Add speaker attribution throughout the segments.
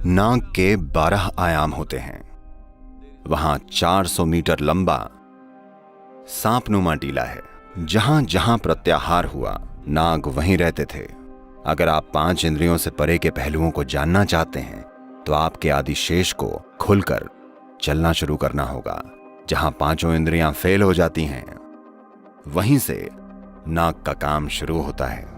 Speaker 1: नाग के 12 आयाम होते हैं। वहां 400 मीटर लंबा सांपनुमा टीला है। जहां जहां प्रत्याहार हुआ, नाग वहीं रहते थे। अगर आप 5 इंद्रियों से परे के पहलुओं को जानना चाहते हैं तो आपके आदिशेष को खुलकर चलना शुरू करना होगा। जहां 5 इंद्रियां फेल हो जाती हैं, वहीं से नाग का काम शुरू होता है।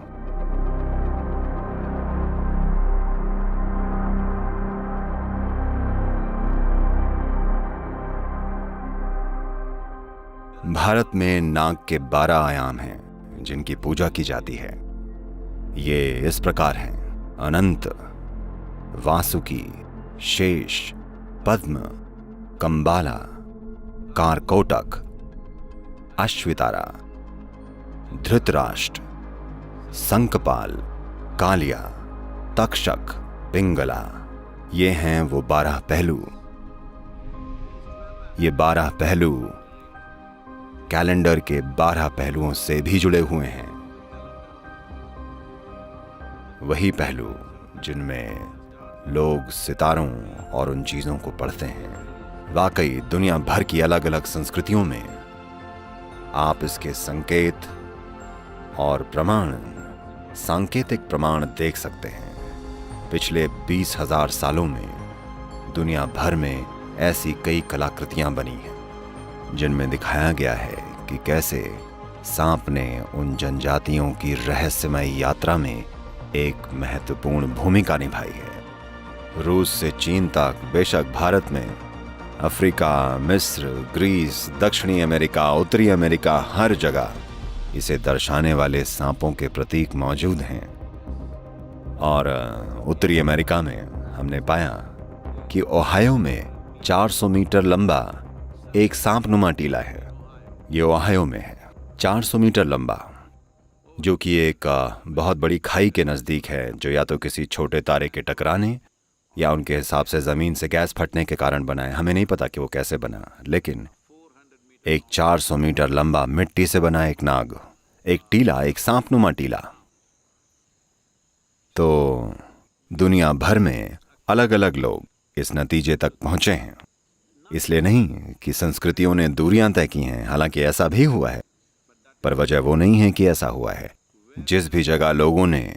Speaker 1: भारत में नाग के 12 आयाम हैं जिनकी पूजा की जाती है। ये इस प्रकार हैं: अनंत, वासुकी, शेष, पद्म, कंबाला, कारकोटक, अश्वितारा, धृतराष्ट्र, संकपाल, कालिया, तक्षक, पिंगला। ये हैं वो 12 पहलू। ये 12 पहलू कैलेंडर के 12 पहलुओं से भी जुड़े हुए हैं। वही पहलू जिनमें लोग सितारों और उन चीजों को पढ़ते हैं। वाकई दुनिया भर की अलग अलग संस्कृतियों में आप इसके संकेत और प्रमाण, सांकेतिक प्रमाण देख सकते हैं। पिछले 20,000 सालों में दुनिया भर में ऐसी कई कलाकृतियां बनी हैं जिनमें दिखाया गया है कि कैसे सांप ने उन जनजातियों की रहस्यमय यात्रा में एक महत्वपूर्ण भूमिका निभाई है। रूस से चीन तक, बेशक भारत में, अफ्रीका, मिस्र, ग्रीस, दक्षिणी अमेरिका, उत्तरी अमेरिका, हर जगह इसे दर्शाने वाले सांपों के प्रतीक मौजूद हैं। और उत्तरी अमेरिका में हमने पाया कि ओहायो में 400 मीटर लंबा एक सांपनुमा टीला है। ये ओहायो में है, 400 मीटर लंबा, जो कि एक बहुत बड़ी खाई के नजदीक है, जो या तो किसी छोटे तारे के टकराने या उनके हिसाब से जमीन से गैस फटने के कारण बना है। हमें नहीं पता कि वो कैसे बना, लेकिन एक 400 मीटर लंबा मिट्टी से बना एक नाग, एक टीला, एक सांपनुमा टीला। तो दुनिया भर में अलग अलग लोग इस नतीजे तक पहुंचे हैं। इसलिए नहीं कि संस्कृतियों ने दूरियां तय की हैं, हालांकि ऐसा भी हुआ है, पर वजह वो नहीं है कि ऐसा हुआ है। जिस भी जगह लोगों ने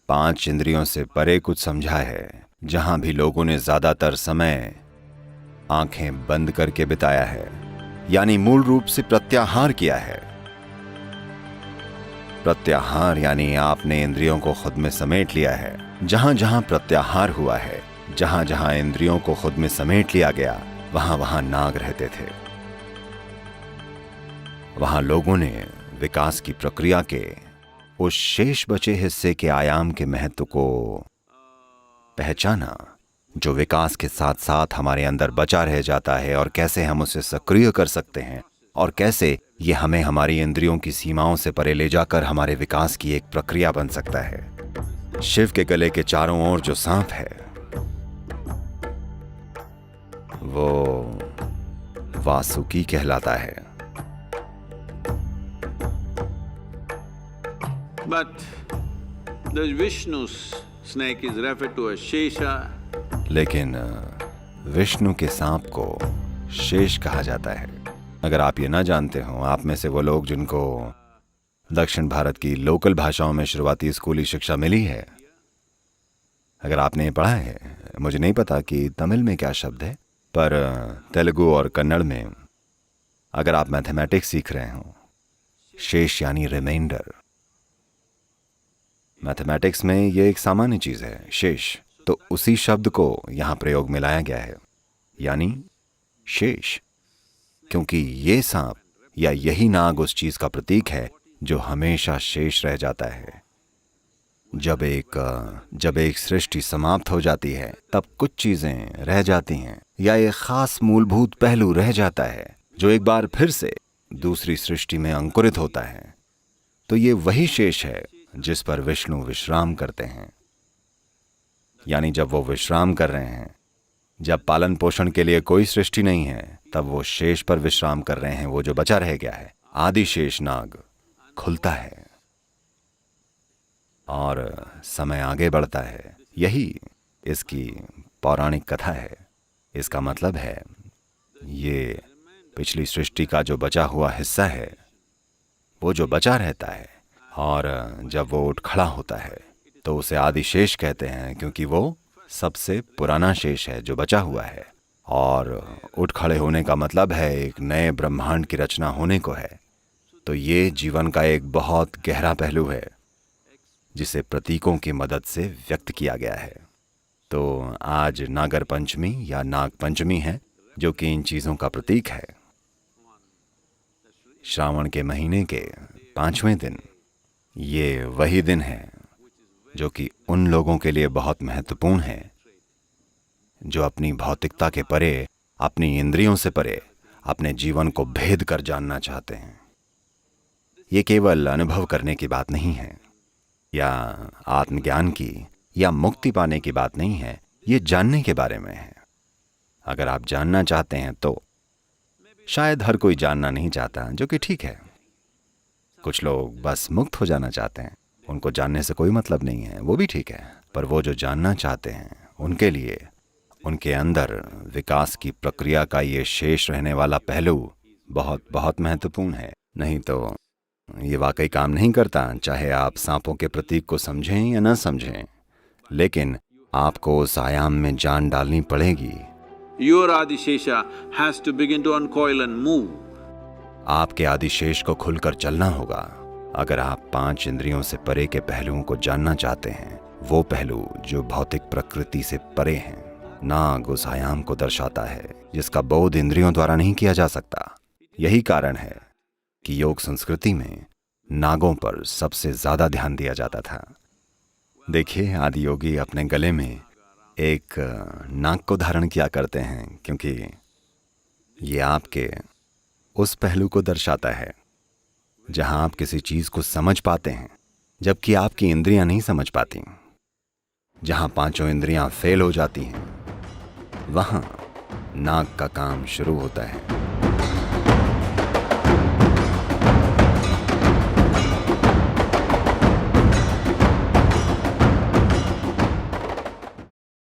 Speaker 1: 5 इंद्रियों से परे कुछ समझा है, जहां भी लोगों ने ज्यादातर समय आंखें बंद करके बिताया है, यानी मूल रूप से प्रत्याहार किया है। प्रत्याहार यानी आपने इंद्रियों को खुद में समेट लिया है। जहां जहां प्रत्याहार हुआ है, जहां जहां इंद्रियों को खुद में समेट लिया गया, वहां वहां नाग रहते थे। वहां लोगों ने विकास की प्रक्रिया के उस शेष बचे हिस्से के आयाम के महत्व को पहचाना, जो विकास के साथ साथ हमारे अंदर बचा रह जाता है, और कैसे हम उसे सक्रिय कर सकते हैं, और कैसे ये हमें हमारी इंद्रियों की सीमाओं से परे ले जाकर हमारे विकास की एक प्रक्रिया बन सकता है। शिव के गले के चारों ओर जो सांप है, वो वासुकी कहलाता है।
Speaker 2: But the Vishnu's snake is referred to as Shesha.
Speaker 1: लेकिन विष्णु के सांप को शेष कहा जाता है। अगर आप ये ना जानते हो, आप में से वो लोग जिनको दक्षिण भारत की लोकल भाषाओं में शुरुआती स्कूली शिक्षा मिली है, अगर आपने ये पढ़ा है, मुझे नहीं पता कि तमिल में क्या शब्द है, पर तेलुगु और कन्नड़ में अगर आप मैथमेटिक्स सीख रहे हो, शेष यानी रिमाइंडर। मैथमेटिक्स में ये एक सामान्य चीज है, शेष। तो उसी शब्द को यहां प्रयोग में लाया गया है, यानी शेष, क्योंकि ये सांप या यही नाग उस चीज का प्रतीक है जो हमेशा शेष रह जाता है। जब एक सृष्टि समाप्त हो जाती है, तब कुछ चीजें रह जाती हैं, या एक खास मूलभूत पहलू रह जाता है जो एक बार फिर से दूसरी सृष्टि में अंकुरित होता है। तो ये वही शेष है जिस पर विष्णु विश्राम करते हैं। यानी जब वो विश्राम कर रहे हैं, जब पालन पोषण के लिए कोई सृष्टि नहीं है, तब वो शेष पर विश्राम कर रहे हैं। वो जो बचा रह गया है, आदिशेष नाग, खुलता है और समय आगे बढ़ता है। यही इसकी पौराणिक कथा है। इसका मतलब है ये पिछली सृष्टि का जो बचा हुआ हिस्सा है, वो जो बचा रहता है, और जब वो उठ खड़ा होता है तो उसे आदिशेष कहते हैं, क्योंकि वो सबसे पुराना शेष है जो बचा हुआ है। और उठ खड़े होने का मतलब है एक नए ब्रह्मांड की रचना होने को है। तो ये जीवन का एक बहुत गहरा पहलू है जिसे प्रतीकों की मदद से व्यक्त किया गया है। तो आज नागर पंचमी या नाग पंचमी है, जो कि इन चीज़ों का प्रतीक है। श्रावण के महीने के 5वें दिन ये वही दिन है जो कि उन लोगों के लिए बहुत महत्वपूर्ण है जो अपनी भौतिकता के परे, अपनी इंद्रियों से परे अपने जीवन को भेद कर जानना चाहते हैं। ये केवल अनुभव करने की बात नहीं है, या आत्मज्ञान की या मुक्ति पाने की बात नहीं है, ये जानने के बारे में है। अगर आप जानना चाहते हैं तो शायद हर कोई जानना नहीं चाहता, जो कि ठीक है। कुछ लोग बस मुक्त हो जाना चाहते हैं, उनको जानने से कोई मतलब नहीं है, वो भी ठीक है। पर वो जो जानना चाहते हैं, उनके लिए उनके अंदर विकास की प्रक्रिया का ये शेष रहने वाला पहलू बहुत बहुत महत्वपूर्ण है। नहीं तो ये वाकई काम नहीं करता, चाहे आप सांपों के प्रतीक को समझें या न समझें। लेकिन आपको उस आयाम में जान डालनी पड़ेगी।
Speaker 2: Your Adishesha has to begin to uncoil and move.
Speaker 1: आपके आदिशेष को खुलकर चलना होगा। अगर आप 5 इंद्रियों से परे के पहलुओं को जानना चाहते हैं, वो पहलू जो भौतिक प्रकृति से परे हैं, नाग उस आयाम को दर्शाता है जिसका बोध इंद्रियों द्वारा नहीं किया जा सकता। यही कारण है कि योग संस्कृति में नागों पर सबसे ज्यादा ध्यान दिया जाता था। देखिए, आदि योगी अपने गले में एक नाग को धारण किया करते हैं, क्योंकि ये आपके उस पहलू को दर्शाता है जहां आप किसी चीज को समझ पाते हैं जबकि आपकी इंद्रियां नहीं समझ पाती। जहां 5 इंद्रियां फेल हो जाती हैं, वहां नाग का काम शुरू होता है।